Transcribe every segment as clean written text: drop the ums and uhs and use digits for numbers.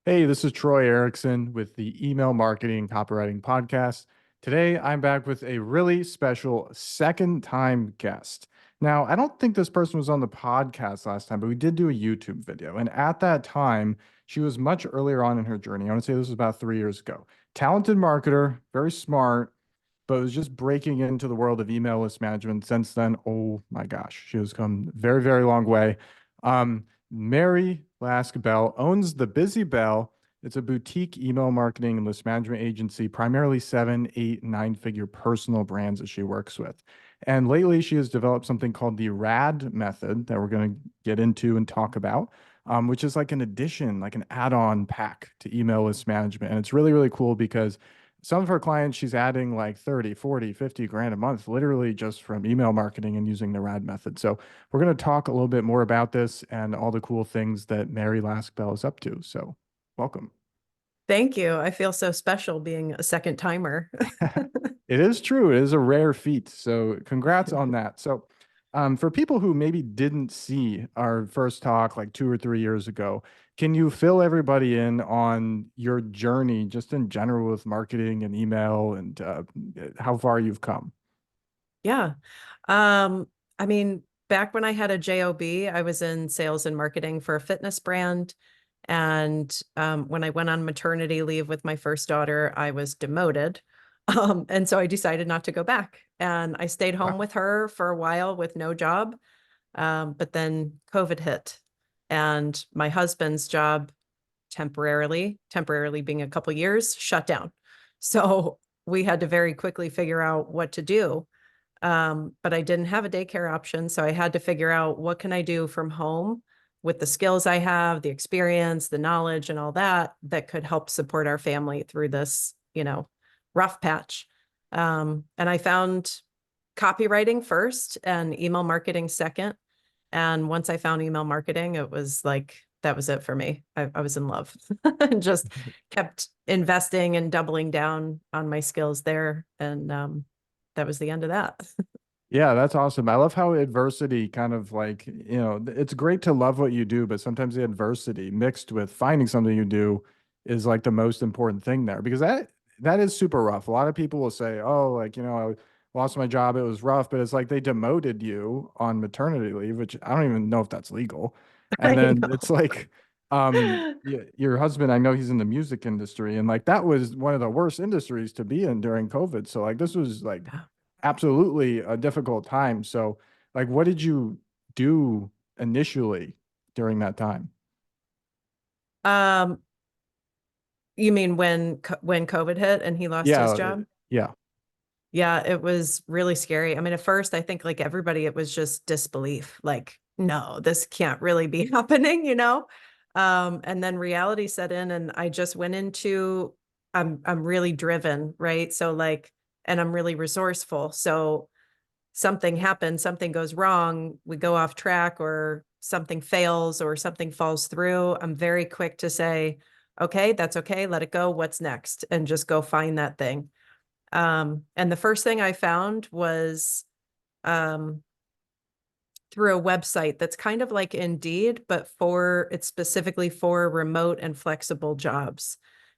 Hey, this is Troy Erickson with the Email Marketing and Copywriting Podcast. Today, I'm back with a really special second time guest. Now, I don't think this person was on the podcast last time, but we did do a YouTube video. And at that time, she was much earlier on in her journey. I want to say this was about 3 years ago. Talented marketer, very smart, but was just breaking into the world of email list management. Since then, oh my gosh, she has come very, very long way. Mary Laske Bell owns the Busy Bell. It's a boutique email marketing and list management agency, primarily 7, 8, 9-figure personal brands that she works with. And lately, she has developed something called the RADD method that we're going to get into and talk about, which is like an addition, like an add-on pack to email list management. And it's really, really cool because some of her clients, she's adding like 30, 40, 50 grand a month, literally just from email marketing and using the RAD method. So we're going to talk a little bit more about this and all the cool things that Mary Laskbell is up to. So welcome. Thank you. I feel so special being a second timer. It is true. It is a rare feat. So congrats on that. So for people who maybe didn't see our first talk like 2 or 3 years ago, can you fill everybody in on your journey just in general with marketing and email and how far you've come? Yeah. Um, I mean, back when I had a job, I was in sales and marketing for a fitness brand. And when I went on maternity leave with my first daughter, I was demoted. And so I decided not to go back. And I stayed home Wow. with her for a while with no job. But then COVID hit, and my husband's job temporarily being a couple years, shut down. So we had to very quickly figure out what to do. But I didn't have a daycare option. So I had to figure out, what can I do from home with the skills I have, the experience, the knowledge, and all that, that could help support our family through this, rough patch. And I found copywriting first and email marketing second. And once I found email marketing, it was like, that was it for me. I was in love and just kept investing and doubling down on my skills there. And that was the end of that. Yeah, that's awesome. I love how adversity kind of like, it's great to love what you do, but sometimes the adversity mixed with finding something you do is like the most important thing there because that is super rough. A lot of people will say, "Oh, like, I lost my job, it was rough," but it's like they demoted you on maternity leave, which I don't even know if that's legal. And I then it's like your husband, I know he's in the music industry and like that was one of the worst industries to be in during COVID. So like this was like know. absolutely a difficult time. So, like, what did you do initially during that time? Um, you mean when COVID hit and he lost his Yeah, job? yeah, Yeah, it was really scary. I mean, at first, I think like everybody, it was just disbelief. Like, no, this can't really be happening. And then reality set in, and I just went into, I'm really driven, right? So like, and I'm really resourceful. So something happens, something goes wrong, we go off track, or something fails, or something falls through. I'm very quick to say, okay, that's okay, let it go. What's next? And just go find that thing. And the first thing I found was um, through a website that's kind of like Indeed, but it's specifically for remote and flexible jobs.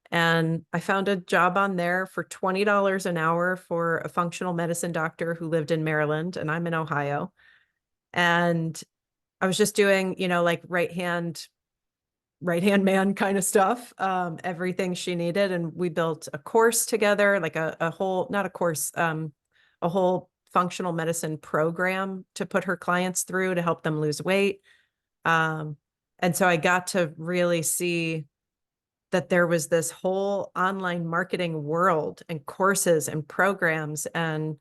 And I found a job on there for $20 an hour for a functional medicine doctor who lived in Maryland, and I'm in Ohio. And I was just doing, like right hand man kind of stuff, everything she needed. And we built a course together, like a whole, not a course, a whole functional medicine program to put her clients through to help them lose weight. Um, and so I got to really see that there was this whole online marketing world and courses and programs and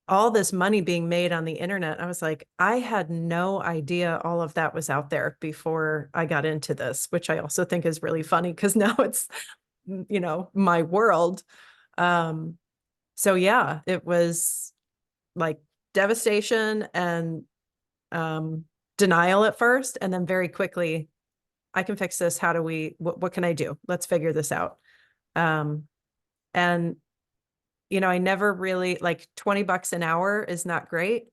all this money being made on the internet. I was like, I had no idea all of that was out there before I got into this, which I also think is really funny because now it's, my world. Um, so yeah, it was like devastation and um, denial at first. And then very quickly, I can fix this. How do what can I do? Let's figure this out. Um, and I never really, like, $20 an hour is not great,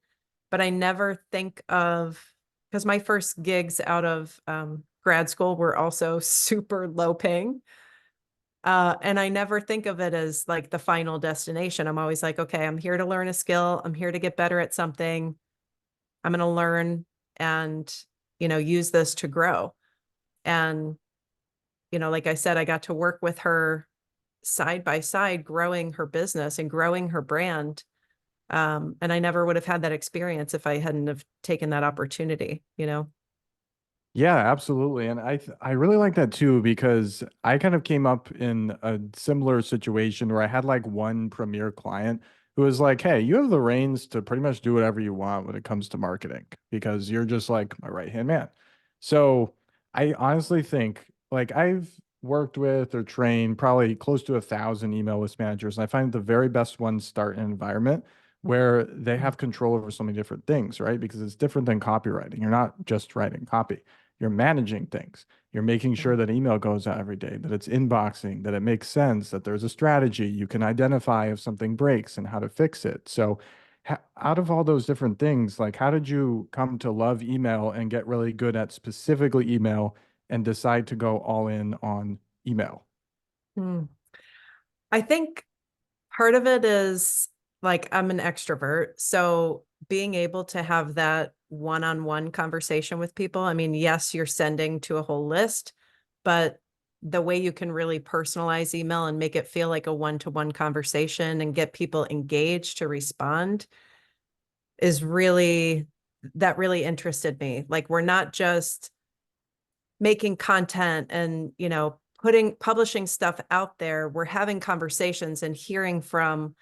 but I never think of, because my first gigs out of grad school were also super low paying. And I never think of it as like the final destination. I'm always like, okay, I'm here to learn a skill. I'm here to get better at something. I'm going to learn and, use this to grow. And, like I said, I got to work with her side by side, growing her business and growing her brand. And I never would have had that experience if I hadn't have taken that opportunity. Yeah, absolutely. And I really like that too because I kind of came up in a similar situation where I had like one premier client who was like, "Hey, you have the reins to pretty much do whatever you want when it comes to marketing because you're just like my right-hand man." So, I honestly think like I've worked with or trained probably close to 1,000 email list managers, and I find the very best ones start in an environment where they have control over so many different things, right? Because it's different than copywriting. You're not just writing copy, you're managing things. You're making sure that email goes out every day, that it's inboxing, that it makes sense, that there's a strategy. You can identify if something breaks and how to fix it. So, out of all those different things, like how did you come to love email and get really good at specifically email and decide to go all in on email? Hmm. I think part of it is like I'm an extrovert. So being able to have that one-on-one conversation with people, I mean, yes, you're sending to a whole list, but the way you can really personalize email and make it feel like a one-to-one conversation and get people engaged to respond is really, that really interested me. Like we're not just making content and, publishing stuff out there. We're having conversations and hearing from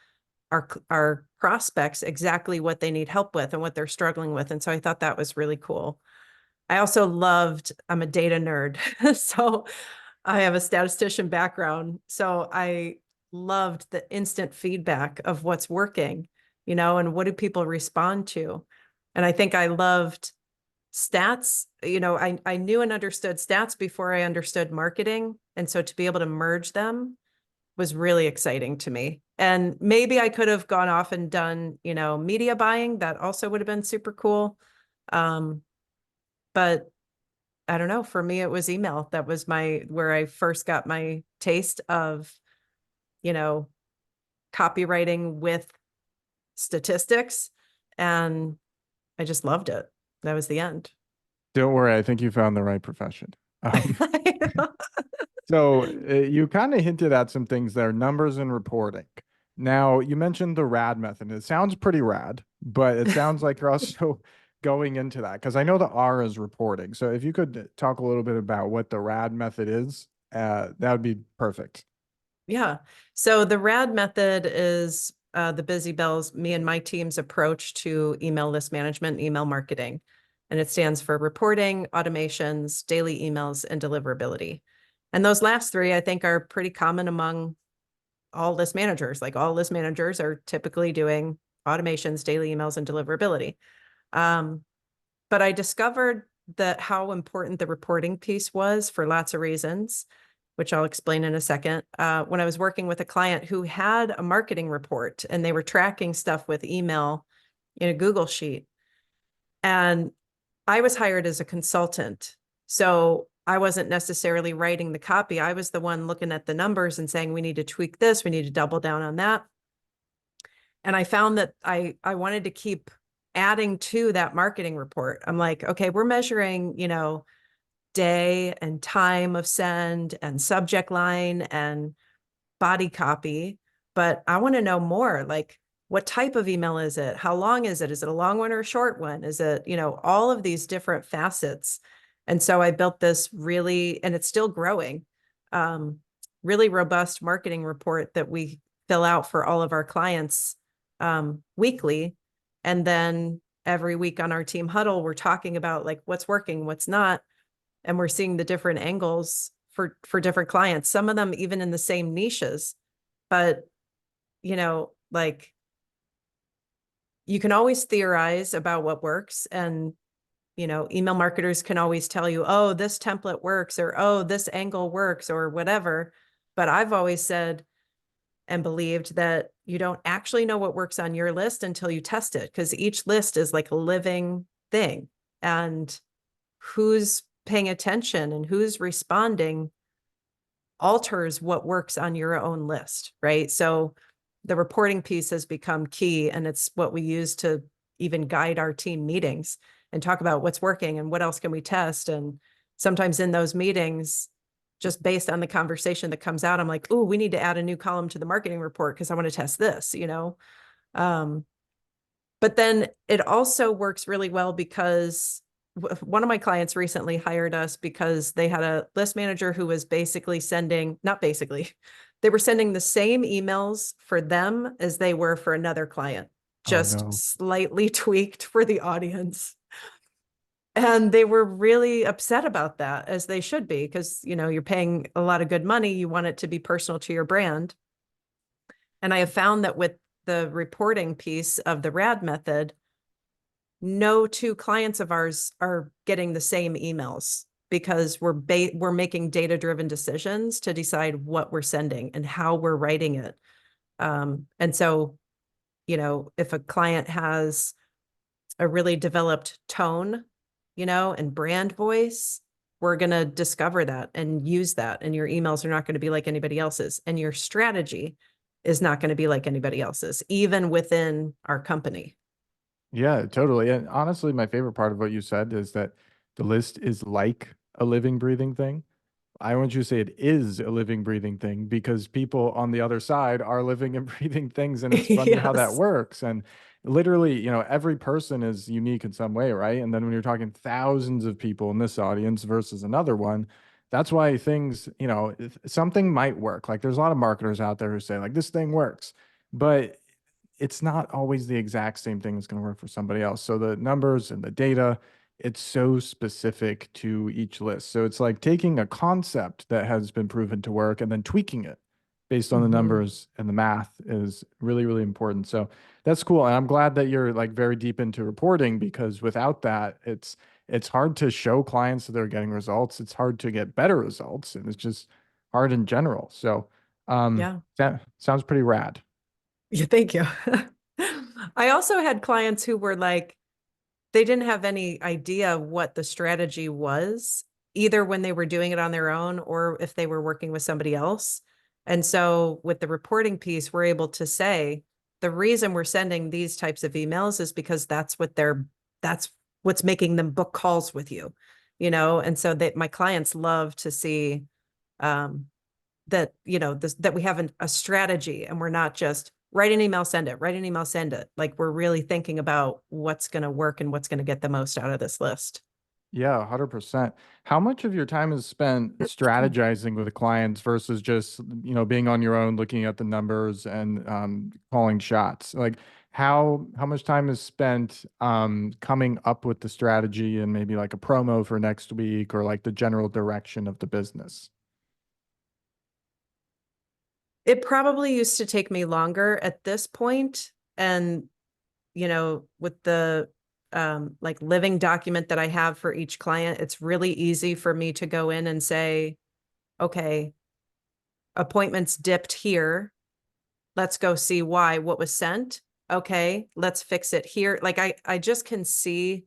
our prospects exactly what they need help with and what they're struggling with. And so I thought that was really cool. I also loved, I'm a data nerd. So I have a statistician background. So I loved the instant feedback of what's working, and what do people respond to. And I think I loved stats. I knew and understood stats before I understood marketing. And so to be able to merge them was really exciting to me. And maybe I could have gone off and done, media buying. That also would have been super cool. Um, but I don't know. For me, it was email. That was where I first got my taste of, you know, copywriting with statistics. And I just loved it. That was the end. Don't worry, I think you found the right profession. So you kind of hinted at some things there, numbers and reporting. Now, you mentioned the RAD method. It sounds pretty rad, but it sounds like you're also going into that because I know the R is reporting. So if you could talk a little bit about what the RAD method is, that would be perfect. Yeah. So the RAD method is the Busy Bell's, me and my team's approach to email list management, email marketing. And it stands for reporting, automations, daily emails, and deliverability. And those last three, I think, are pretty common among all list managers. Like all list managers are typically doing automations, daily emails, and deliverability. Um, but I discovered that how important the reporting piece was for lots of reasons, which I'll explain in a second. When I was working with a client who had a marketing report and they were tracking stuff with email in a Google sheet. And I was hired as a consultant. So I wasn't necessarily writing the copy. I was the one looking at the numbers and saying, we need to tweak this, we need to double down on that. And I found that I wanted to keep adding to that marketing report. I'm like, okay, we're measuring, day and time of send and subject line and body copy, but I want to know more. Like, what type of email is it? How long is it? Is it a long one or a short one? Is it, all of these different facets? And so I built this really, and it's still growing, um, really robust marketing report that we fill out for all of our clients weekly. And then every week on our team huddle, we're talking about like what's working, what's not, and we're seeing the different angles for different clients, some of them even in the same niches. But like, you can always theorize about what works, and email marketers can always tell you, oh, this template works, or oh, this angle works, or whatever. But I've always said and believed that you don't actually know what works on your list until you test it, because each list is like a living thing. And who's paying attention and who's responding alters what works on your own list, right? So the reporting piece has become key, and it's what we use to even guide our team meetings and talk about what's working and what else can we test. And sometimes in those meetings, just based on the conversation that comes out, I'm like, oh, we need to add a new column to the marketing report because I want to test this, you know? But then it also works really well because one of my clients recently hired us because they had a list manager who was basically sending, not basically, they were sending the same emails for them as they were for another client, Oh just no. slightly tweaked for the audience. And they were really upset about that, as they should be, because, you know, you're paying a lot of good money. You want it to be personal to your brand. And I have found that with the reporting piece of the RAD method, no two clients of ours are getting the same emails because we're making data-driven decisions to decide what we're sending and how we're writing it. And so, you know, if a client has a really developed tone, you know, and brand voice, we're going to discover that and use that. And your emails are not going to be like anybody else's. And your strategy is not going to be like anybody else's, even within our company. Yeah, totally. And honestly, my favorite part of what you said is that the list is like a living, breathing thing. I want you to say it is a living, breathing thing because people on the other side are living and breathing things. And it's funny how that Yes. works. And literally, every person is unique in some way, right? And then when you're talking thousands of people in this audience versus another one, that's why things, something might work. Like there's a lot of marketers out there who say, like, this thing works. But it's not always the exact same thing that's going to work for somebody else. So the numbers and the data, it's so specific to each list. So it's like taking a concept that has been proven to work and then tweaking it based on the Mhm. numbers and the math is really, really important. So that's cool. And I'm glad that you're like very deep into reporting because without that, it's hard to show clients that they're getting results. It's hard to get better results, and it's just hard in general. So Yeah. that sounds pretty rad. Yeah, thank you. I also had clients who were like, they didn't have any idea what the strategy was, either when they were doing it on their own or if they were working with somebody else. And so with the reporting piece, we're able to say the reason we're sending these types of emails is because that's what's making them book calls with you, you know? And so that my clients love to see um, that, you know, that we have a strategy and we're not just write an email, send it, write an email, send it. Like we're really thinking about what's going to work and what's going to get the most out of this list. Yeah, 100%. How much of your time is spent strategizing with the clients versus just, being on your own, looking at the numbers and calling shots? Like how much time is spent coming up with the strategy and maybe like a promo for next week or like the general direction of the business? It probably used to take me longer at this point. And, you know, with the like living document that I have for each client, it's really easy for me to go in and say, okay, appointments dipped here. Let's go see why, what was sent. Okay, let's fix it here. Like I just can see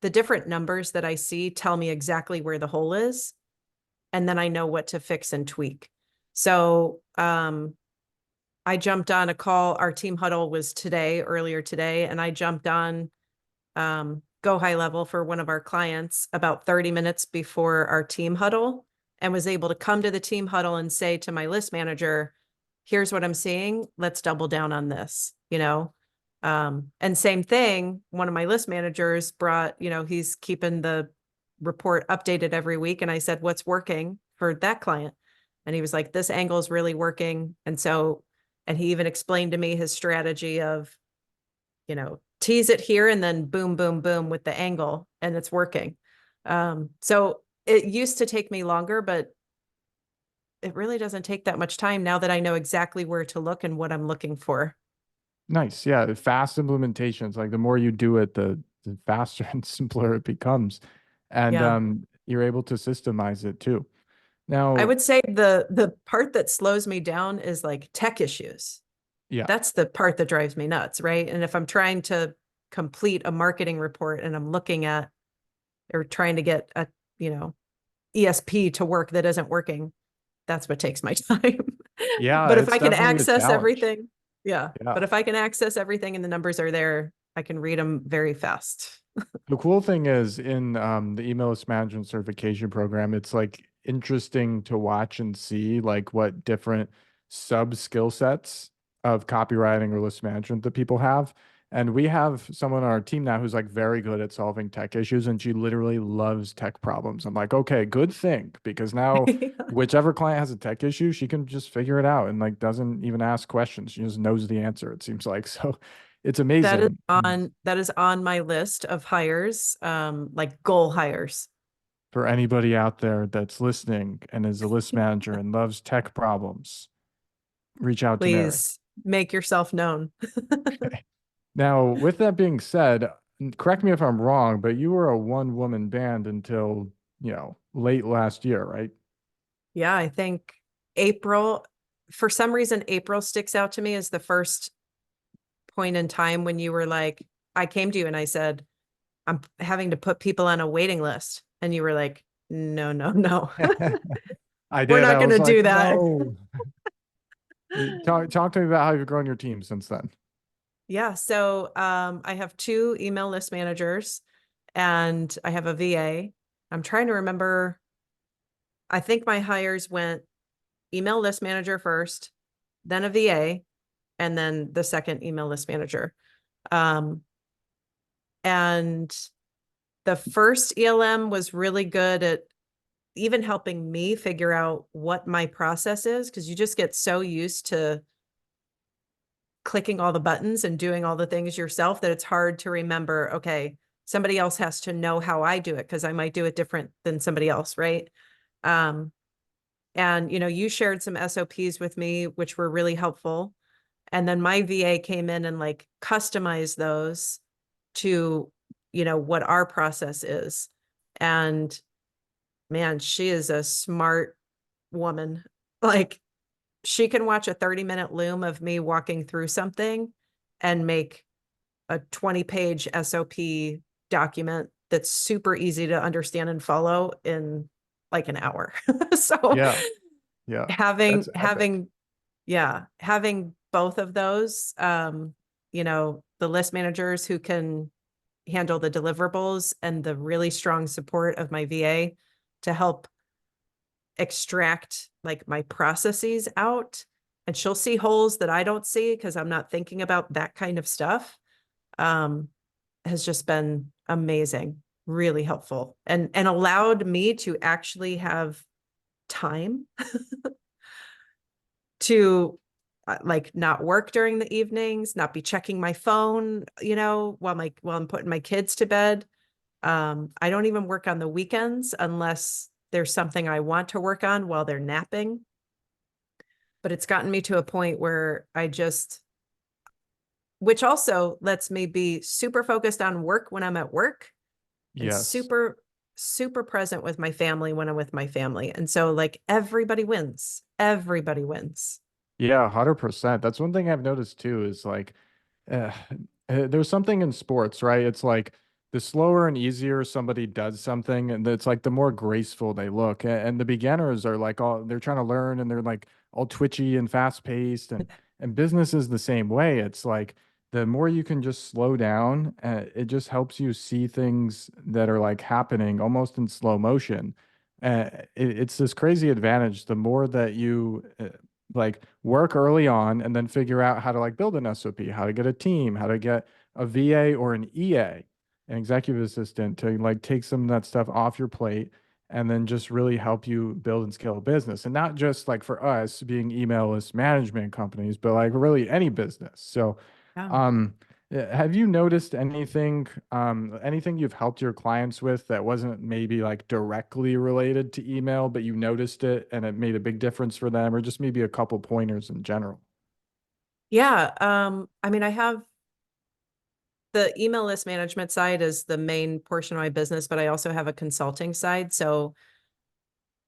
the different numbers that I see tell me exactly where the hole is. And then I know what to fix and tweak. So I jumped on a call. Our team huddle was earlier today, and I jumped on Go High Level for one of our clients about 30 minutes before our team huddle and was able to come to the team huddle and say to my list manager, here's what I'm seeing. Let's double down on this, you know? And same thing, one of my list managers brought, you know, he's keeping the report updated every week. And I said, what's working for that client? And he was like, this angle is really working. And so, and he even explained to me his strategy of, you know, tease it here and then boom, boom, boom with the angle, and it's working. So it used to take me longer, but it really doesn't take that much time now that I know exactly where to look and what I'm looking for. Nice. Yeah, fast implementations. Like the more you do it, the faster and simpler it becomes. And Yeah. you're able to systemize it too. I Now, would say the part that slows me down is like tech issues. yeah. That's the part that drives me nuts, right? And if I'm trying to complete a marketing report and I'm looking at or trying to get a, you know, ESP to work that isn't working. That's what takes my time. Yeah, But if it's I can definitely a access challenge. everything, yeah. Yeah. But if I can access everything and the numbers are there, I can read them very fast. The cool thing is in the email list management certification program, it's like interesting to watch and see like what different sub skill sets of copywriting or list management that people have. And we have someone on our team now who's like very good at solving tech issues, and she literally loves tech problems. I'm like, okay, good thing, because now whichever client has a tech issue, she can just figure it out and like doesn't even ask questions. She just knows the answer, it seems like. So it's amazing. That is on my list of hires, like goal hires. For anybody out there that's listening and is a list manager and loves tech problems, reach out to Mary. Please make yourself known. Now, with that being said, correct me if I'm wrong, but you were a one-woman band until, late last year, right? Yeah, I think April, for some reason, April sticks out to me as the first point in time when you were like, I came to you and I said, I'm having to put people on a waiting list. And you were like, no, no, no, I we're did. not I going was to like, do that. no. Talk to me about how you've grown your team since then. Yeah. So I have 2 email list managers and I have a VA. I'm trying to remember. I think my hires went email list manager first, then a VA, and then the second email list manager. Um, and the first ELM was really good at even helping me figure out what my process is, because you just get so used to clicking all the buttons and doing all the things yourself that it's hard to remember, okay, somebody else has to know how I do it because I might do it different than somebody else, right? Um, and you shared some SOPs with me, which were really helpful. And then my VA came in and like customized those to, what our process is. And man, she is a smart woman. Like she can watch a 30-minute loom of me walking through something and make a 20-page SOP document that's super easy to understand and follow in like an hour. So Yeah. Yeah. That's epic. having both of those, the list managers who can handle the deliverables and the really strong support of my VA to help extract like my processes out. And she'll see holes that I don't see because I'm not thinking about that kind of stuff. Um, has just been amazing, really helpful, and allowed me to actually have time to like not work during the evenings, not be checking my phone, while I'm putting my kids to bed. I don't even work on the weekends unless there's something I want to work on while they're napping. But it's gotten me to a point where which also lets me be super focused on work when I'm at work and Yes. super, super present with my family when I'm with my family. And so like everybody wins. Everybody wins. Yeah, 100%. That's one thing I've noticed too is like uh, there's something in sports, right? It's like the slower and easier somebody does something, and it's like the more graceful they look. And the beginners are like all they're trying to learn, and they're like all twitchy and fast paced, and business is the same way. It's like the more you can just slow down, it just helps you see things that are like happening almost in slow motion. It's this crazy advantage. The more that you like work early on and then figure out how to like build an SOP, how to get a team, how to get a VA or an EA, an executive assistant to like take some of that stuff off your plate and then just really help you build and scale a business. And not just like for us being email list management companies, but like really any business. So, Yeah. um, have you noticed anything you've helped your clients with that wasn't maybe like directly related to email, but you noticed it and it made a big difference for them, or just maybe a couple pointers in general? Yeah. I mean, I have the email list management side is the main portion of my business, but I also have a consulting side. So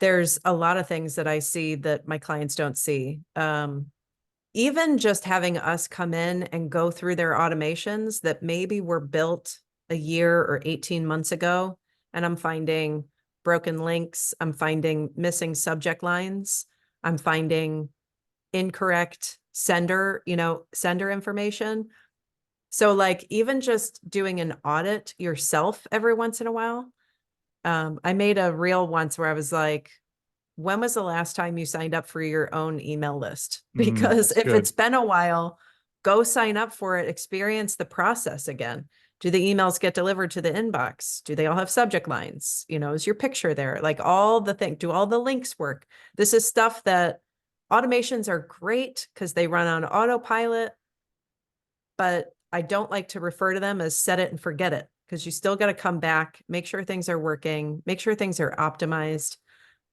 there's a lot of things that I see that my clients don't see. Even just having us come in and go through their automations that maybe were built a year or 18 months ago and I'm finding broken links. I'm finding missing subject lines. I'm finding incorrect sender information. So like even just doing an audit yourself every once in a while. I made a reel once where I was like, when was the last time you signed up for your own email list? Because That's if good. it's been a while, go sign up for it, experience the process again. Do the emails get delivered to the inbox? Do they all have subject lines? Is your picture there? Like all the thing, do all the links work? This is stuff that automations are great because they run on autopilot, but I don't like to refer to them as set it and forget it because you still got to come back, make sure things are working, make sure things are optimized,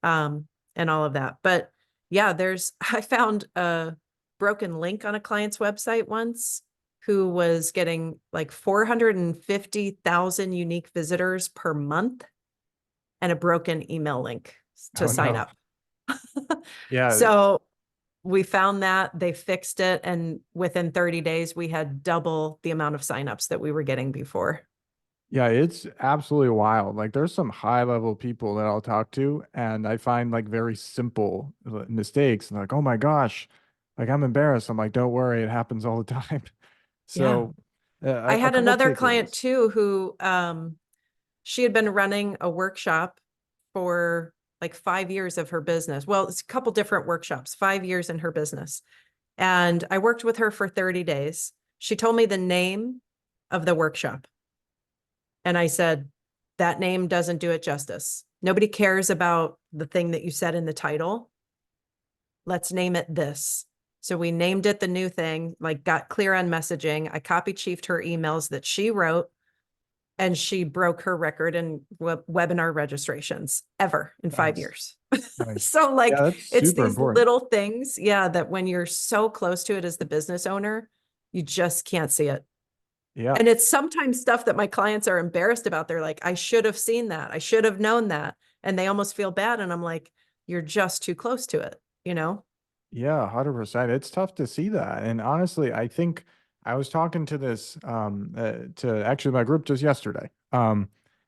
and all of that. But yeah, I found a broken link on a client's website once who was getting like 450,000 unique visitors per month and a broken email link to Oh sign no. up. Yeah. So we found that they fixed it. And within 30 days, we had double the amount of signups that we were getting before. Yeah, it's absolutely wild. Like there's some high level people that I'll talk to and I find like very simple mistakes and like, "Oh my gosh." Like I'm embarrassed. I'm like, "Don't worry, it happens all the time." Yeah. So, I a had couple another client takeaways. too who she had been running a workshop for like 5 years of her business. Well, it's a couple different workshops, 5 years in her business. And I worked with her for 30 days. She told me the name of the workshop. And I said, that name doesn't do it justice. Nobody cares about the thing that you said in the title. Let's name it this. So we named it the new thing, like got clear on messaging. I copy chiefed her emails that she wrote, and she broke her record in webinar registrations ever in five Nice. years. Nice. So Yeah, like that's it's super these important. little things, yeah, that when you're so close to it as the business owner, you just can't see it. Yeah. And it's sometimes stuff that my clients are embarrassed about. They're like, I should have seen that. I should have known that. And they almost feel bad. And I'm like, you're just too close to it, you know? Yeah, 100%. It's tough to see that. And honestly, I think I was talking to this to actually my group just yesterday. And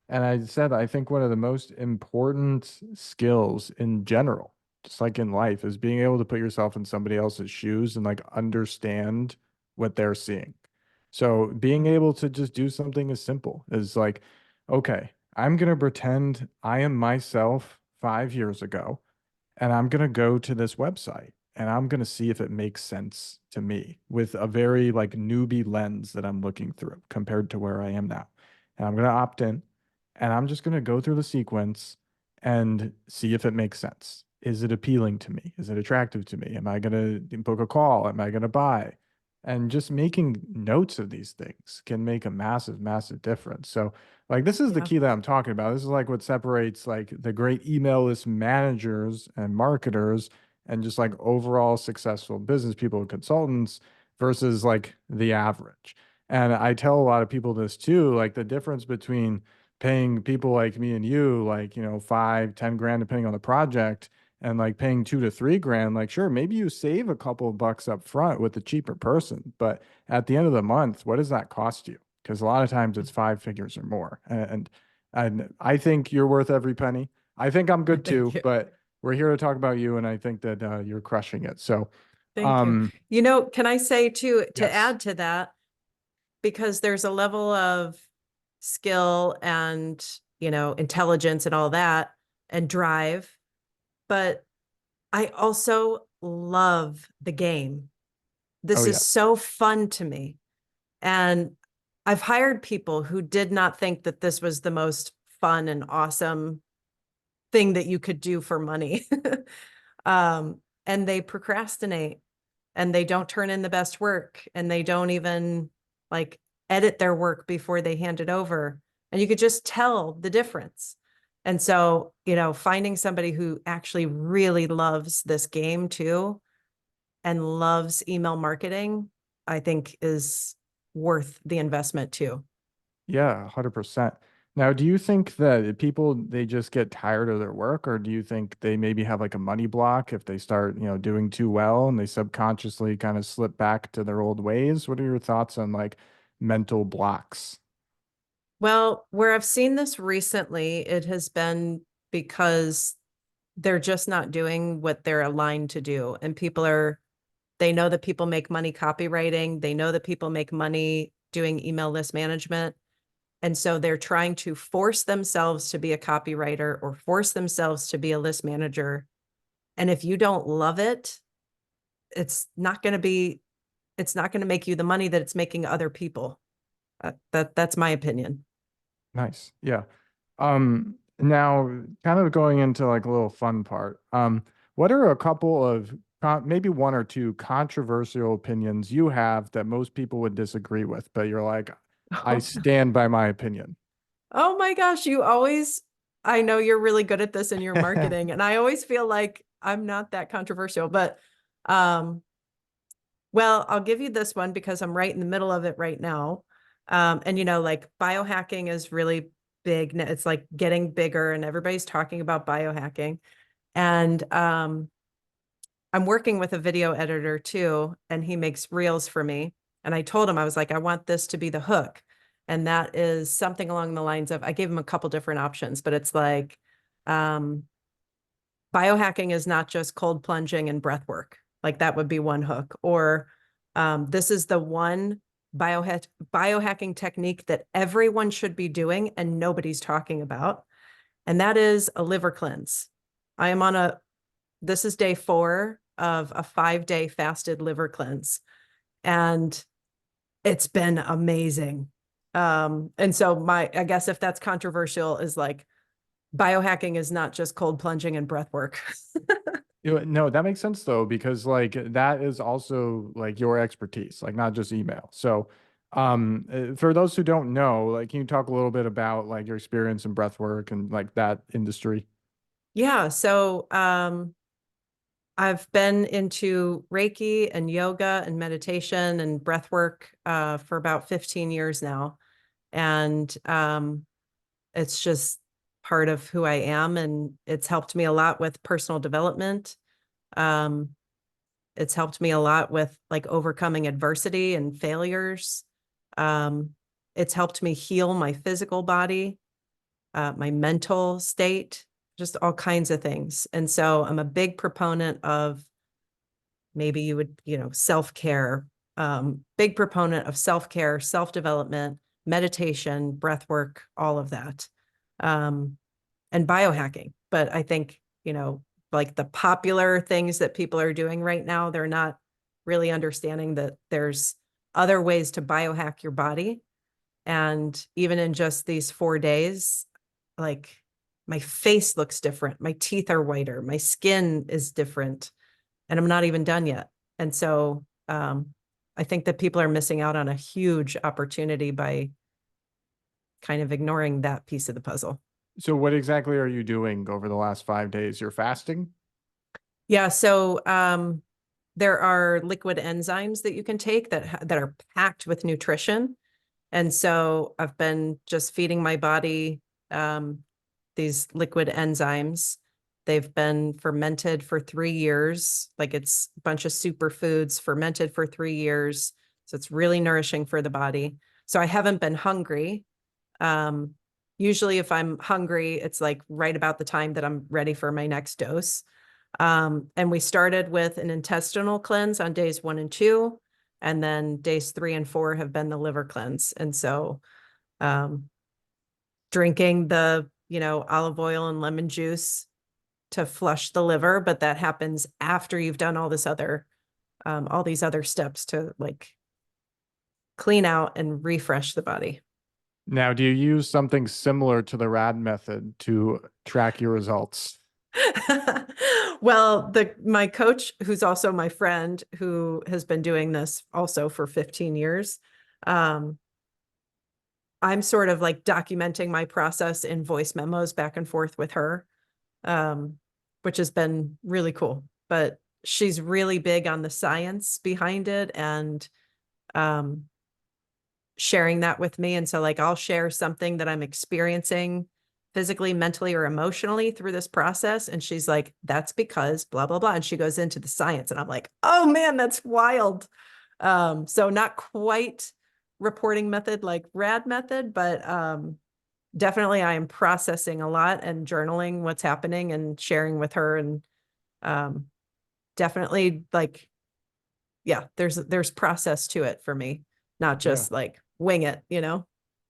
I said I think one of the most important skills in general, just like in life, is being able to put yourself in somebody else's shoes and like understand what they're seeing. So being able to just do something as simple as like, okay, I'm gonna pretend I am myself 5 years ago and I'm going to go to this website and I'm going to see if it makes sense to me with a very like newbie lens that I'm looking through compared to where I am now. And I'm going to opt in and I'm just going to go through the sequence and see if it makes sense. Is it appealing to me? Is it attractive to me? Am I going to book a call? Am I going to buy? And just making notes of these things can make a massive, massive difference. So, like, this is the Yeah. key that I'm talking about. This is like what separates like the great email list managers and marketers and just like overall successful business people and consultants versus like the average. And I tell a lot of people this too, like the difference between paying people like me and you, like, 5, 10 grand, depending on the project, and like paying 2 to 3 grand, like, sure, maybe you save a couple of bucks up front with the cheaper person, but at the end of the month, what does that cost you? Because a lot of times it's 5 figures or more. And I think you're worth every penny. I think I'm good Thank too, you. but we're here to talk about you, and I think that you're crushing it. So, Thank you. um, Can I say too, to yes. add to that, because there's a level of skill and, intelligence and all that and drive, but I also love the game. Oh This is yes. so fun to me. And I've hired people who did not think that this was the most fun and awesome thing that you could do for money. And they procrastinate and they don't turn in the best work and they don't even like edit their work before they hand it over. And you could just tell the difference. And so, finding somebody who actually really loves this game too and loves email marketing, I think is worth the investment too. Yeah, 100%. Now, do you think that people they just get tired of their work, or do you think they maybe have like a money block if they start, doing too well and they subconsciously kind of slip back to their old ways? What are your thoughts on like mental blocks? Well, where I've seen this recently, it has been because they're just not doing what they're aligned to do. And they know that people make money copywriting. They know that people make money doing email list management. And so they're trying to force themselves to be a copywriter or force themselves to be a list manager. And if you don't love it, it's not going to be, it's not going to make you the money that it's making other people. That's my opinion. Nice. Yeah. Now kind of going into like a little fun part. What are a couple of maybe one or two controversial opinions you have that most people would disagree with, but you're like, I stand by my opinion. Oh my gosh, I know you're really good at this in your marketing, and I always feel like I'm not that controversial, but um, well, I'll give you this one because I'm right in the middle of it right now. And like biohacking is really big. It's like getting bigger and everybody's talking about biohacking. And I'm working with a video editor too, and he makes reels for me. And I told him, I was like, I want this to be the hook. And that is something along the lines of, I gave him a couple different options, but it's like, um, biohacking is not just cold plunging and breath work. Like that would be one hook. Or this is the one biohacking technique that everyone should be doing and nobody's talking about. And that is a liver cleanse. I am on this is day 4 of a 5-day fasted liver cleanse. And it's been amazing. And so I guess if that's controversial is like biohacking is not just cold plunging and breath work. No, that makes sense though, because like that is also like your expertise, like not just email. So, for those who don't know, like, can you talk a little bit about like your experience in breath work and like that industry? Yeah. So, I've been into Reiki and yoga and meditation and breath work, for about 15 years now. And, it's just part of who I am. And it's helped me a lot with personal development. Um, it's helped me a lot with like overcoming adversity and failures. Um, it's helped me heal my physical body, my mental state, just all kinds of things. And so I'm a big proponent of maybe you would, self-care, big proponent of self-care, self-development, meditation, breath work, all of that. Um, and biohacking. But I think, like the popular things that people are doing right now, they're not really understanding that there's other ways to biohack your body. And even in just these 4 days, like my face looks different, my teeth are whiter, my skin is different, and I'm not even done yet. And so I think that people are missing out on a huge opportunity by kind of ignoring that piece of the puzzle. So, what exactly are you doing over the last 5 days? You're fasting? Yeah, so there are liquid enzymes that you can take that are packed with nutrition. And so I've been just feeding my body um, these liquid enzymes. They've been fermented for 3 years. Like it's a bunch of superfoods fermented for 3 years. So it's really nourishing for the body. So I haven't been hungry. Um, Usually if I'm hungry, it's like right about the time that I'm ready for my next dose. And we started with an intestinal cleanse on days 1 and 2, and then days 3 and 4 have been the liver cleanse. And so, drinking the, olive oil and lemon juice to flush the liver, but that happens after you've done all these other steps to like clean out and refresh the body. Now, do you use something similar to the RAD method to track your results? Well, my coach, who's also my friend, who has been doing this also for 15 years, um, I'm sort of like documenting my process in voice memos back and forth with her, um, which has been really cool. But she's really big on the science behind it and um, sharing that with me. And so like I'll share something that I'm experiencing physically, mentally, or emotionally through this process. And she's like, that's because blah, blah, blah. And she goes into the science. And I'm like, oh man, that's wild. So not quite reporting method like RAD method, but definitely I am processing a lot and journaling what's happening and sharing with her. And um, definitely like, yeah, there's process to it for me, not Yeah. just like wing it, you know?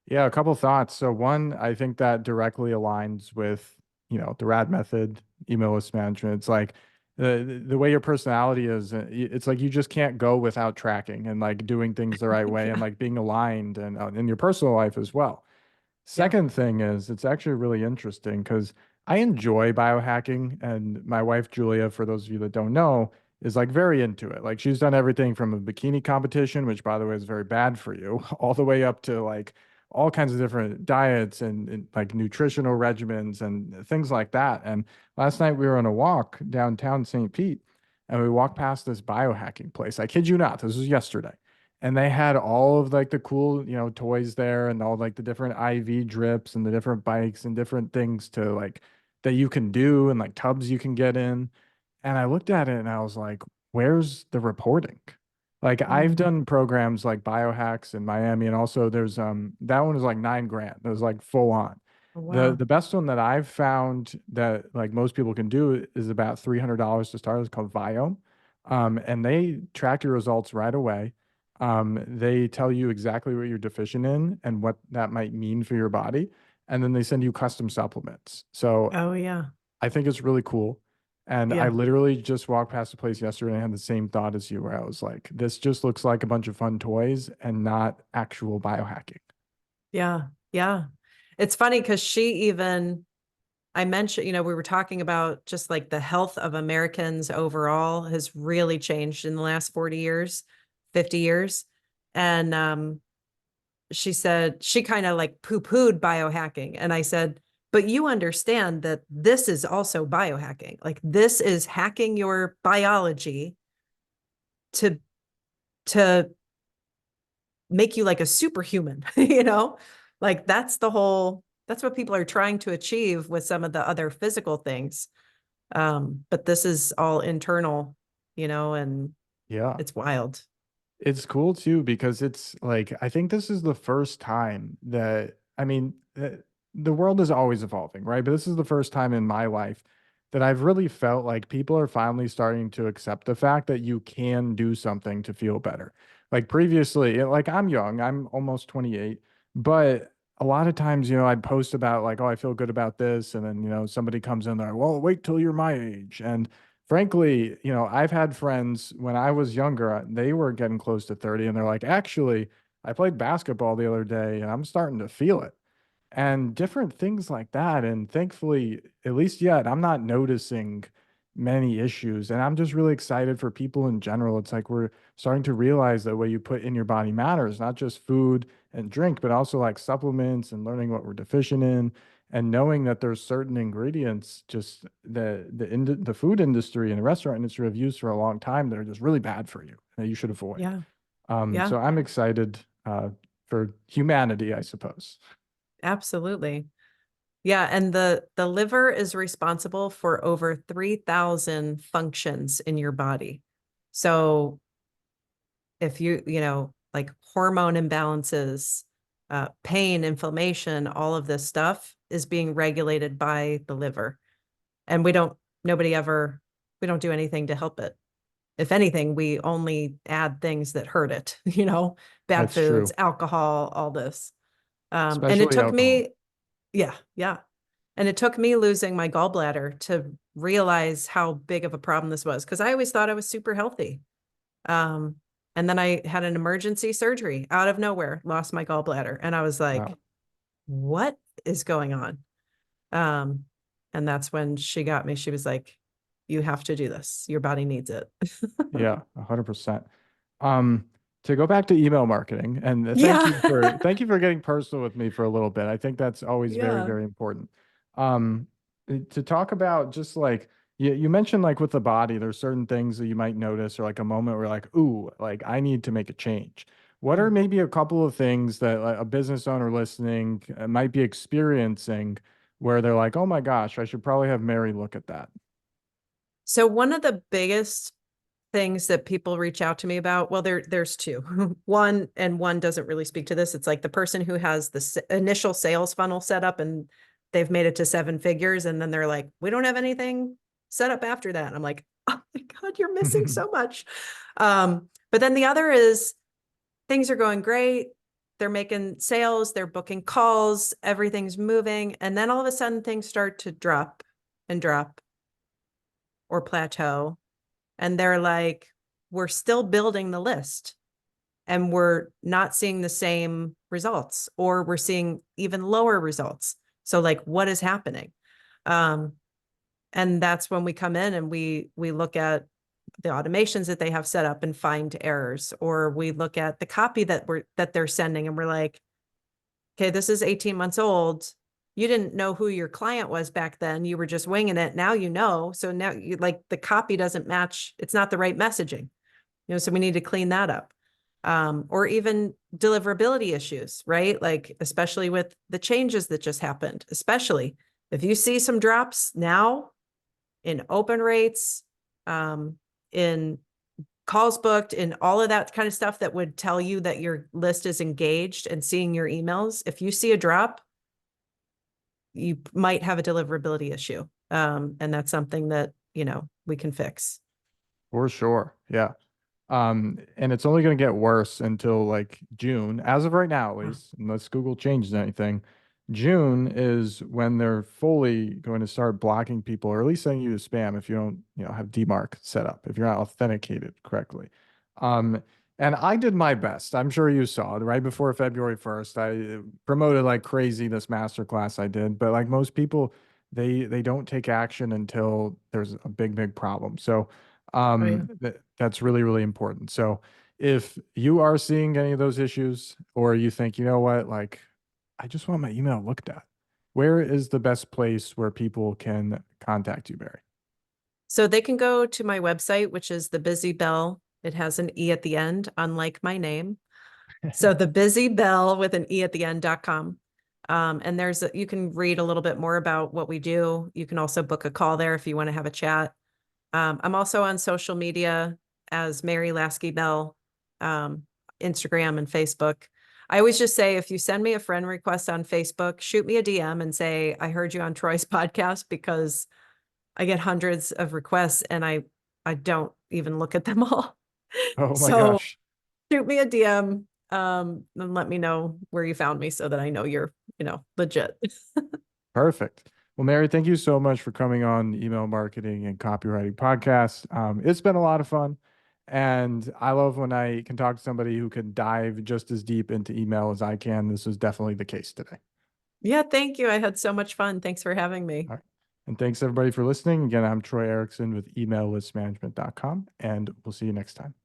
Yeah, a couple thoughts. So one, I think that directly aligns with, the RAD method, email list management. It's like the way your personality is, it's like you just can't go without tracking and like doing things the right way and Yeah. like being aligned and in your personal life as well. Yeah. Second thing is, it's actually really interesting because I enjoy biohacking, and my wife Julia, for those of you that don't know, is like very into it. Like she's done everything from a bikini competition, which by the way is very bad for you, all the way up to like all kinds of different diets and like nutritional regimens and things like that. And last night we were on a walk downtown St. Pete, and we walked past this biohacking place. I kid you not, this was yesterday, and they had all of like the cool, toys there and all like the different IV drips and the different bikes and different things to like that you can do and like tubs you can get in. And I looked at it and I was like, where's the reporting? Like I've Mm. done programs like biohacks in Miami, and also there's that one was like 9 grand. It was like full on. Oh, The wow. best one that I've found that like most people can do is about $300 to start. It's called Viome. And they track your results right away. They tell you exactly what you're deficient in and what that might mean for your body. And then they send you custom supplements. So Oh, yeah. I think it's really cool. And I Yeah. literally just walked past the place yesterday and had the same thought as you, where I was like, this just looks like a bunch of fun toys and not actual biohacking. Yeah. Yeah. It's funny because I mentioned, we were talking about just like the health of Americans overall has really changed in the last 40 years, 50 years. And she said, she kind of like poo-pooed biohacking. And I said, but you understand that this is also biohacking. Like this is hacking your biology to to make you like a superhuman, Like that's what people are trying to achieve with some of the other physical things. But this is all internal, and Yeah. it's wild. It's cool too because it's like I think this is the first time that I mean the world is always evolving, right? But this is the first time in my life that I've really felt like people are finally starting to accept the fact that you can do something to feel better. Like previously, like I'm young, I'm almost 28, but a lot of times, I'd post about like, oh, I feel good about this, and then, somebody comes in there, well, wait till you're my age, and frankly, I've had friends when I was younger, they were getting close to 30 and they're like, actually, I played basketball the other day and I'm starting to feel it. And different things like that. And thankfully, at least yet, I'm not noticing many issues. And I'm just really excited for people in general. It's like we're starting to realize that what you put in your body matters, not just food and drink, but also like supplements and learning what we're deficient in and knowing that there's certain ingredients just the food industry and the restaurant industry have used for a long time that are just really bad for you that you should avoid. Yeah. Yeah, So I'm excited for humanity, I suppose. absolutely. Yeah, and the liver is responsible for over 3,000 functions in your body. So if like hormone imbalances, pain, inflammation, all of this stuff is being regulated by the liver. And nobody ever, we don't do anything to help it. If anything, we only add things that hurt it, bad That's foods, true, alcohol, all this. And it especially took alcohol. me, yeah, yeah. And it took me losing my gallbladder to realize how big of a problem this was because I always thought I was super healthy. Um, and then I had an emergency surgery out of nowhere, lost my gallbladder. And I was like, Wow. what is going on? Um, and that's when she got me. She was like, you have to do this. Your body needs it. Yeah, 100%. Um, to go back to email marketing, and Yeah. thank you for getting personal with me for a little bit. I think that's always very, Yeah. very important. Um, to talk about just like you mentioned, like with the body, there's certain things that you might notice, or like a moment where like, ooh, like I need to make a change. What are Mm. maybe a couple of things that like, a business owner listening might be experiencing where they're like, oh my gosh, I should probably have Mary look at that. So one of the biggest things that people reach out to me about, well, there's two. One, and one doesn't really speak to this. It's like the person who has the initial sales funnel set up and they've made it to 7 figures, and then they're like, we don't have anything set up after that. And I'm like, oh my God, you're missing so much. But then the other is things are going great. They're making sales, they're booking calls, everything's moving. And then all of a sudden things start to drop and drop or plateau. And they're like, we're still building the list and we're not seeing the same results, or we're seeing even lower results. So like, what is happening? And that's when we come in and we look at the automations that they have set up and find errors, or we look at the copy that they're sending and we're like, okay, this is 18 months old. You didn't know who your client was back then. You were just winging it. Now you know. So now you like the copy doesn't match. It's not the right messaging. So we need to clean that up. Or even deliverability issues, right? Like, especially with the changes that just happened, especially if you see some drops now in open rates, in calls booked, in all of that kind of stuff that would tell you that your list is engaged and seeing your emails. If you see a drop, you might have a deliverability issue. And that's something that, we can fix. For sure. Yeah. And it's only going to get worse until like June, as of right now, at least, unless Google changes anything. June is when they're fully going to start blocking people, or at least sending you to spam if you don't, have DMARC set up, if you're not authenticated correctly. And I did my best. I'm sure you saw it right before February 1st. I promoted like crazy this masterclass I did, but like most people, they don't take action until there's a big problem. So Oh, yeah. that's really, really important. So if you are seeing any of those issues, or you think, you know what, like, I just want my email looked at, where is the best place where people can contact you, Barry? So they can go to my website, which is the Busy Bell. It has an E at the end, unlike my name. So the Busy Bell with an E at the end.com. And you can read a little bit more about what we do. You can also book a call there if you want to have a chat. I'm also on social media as Mary Laske Bell, Instagram and Facebook. I always just say, if you send me a friend request on Facebook, shoot me a DM and say, I heard you on Troy's podcast, because I get hundreds of requests and I don't even look at them all. Oh my So gosh. shoot me a DM, and let me know where you found me so that I know you're, legit. Perfect. Well, Mary, thank you so much for coming on the Email Marketing and Copywriting Podcast. It's been a lot of fun. And I love when I can talk to somebody who can dive just as deep into email as I can. This was definitely the case today. Yeah, thank you. I had so much fun. Thanks for having me. All right. And thanks everybody for listening. Again, I'm Troy Erickson with emaillistmanagement.com, and we'll see you next time.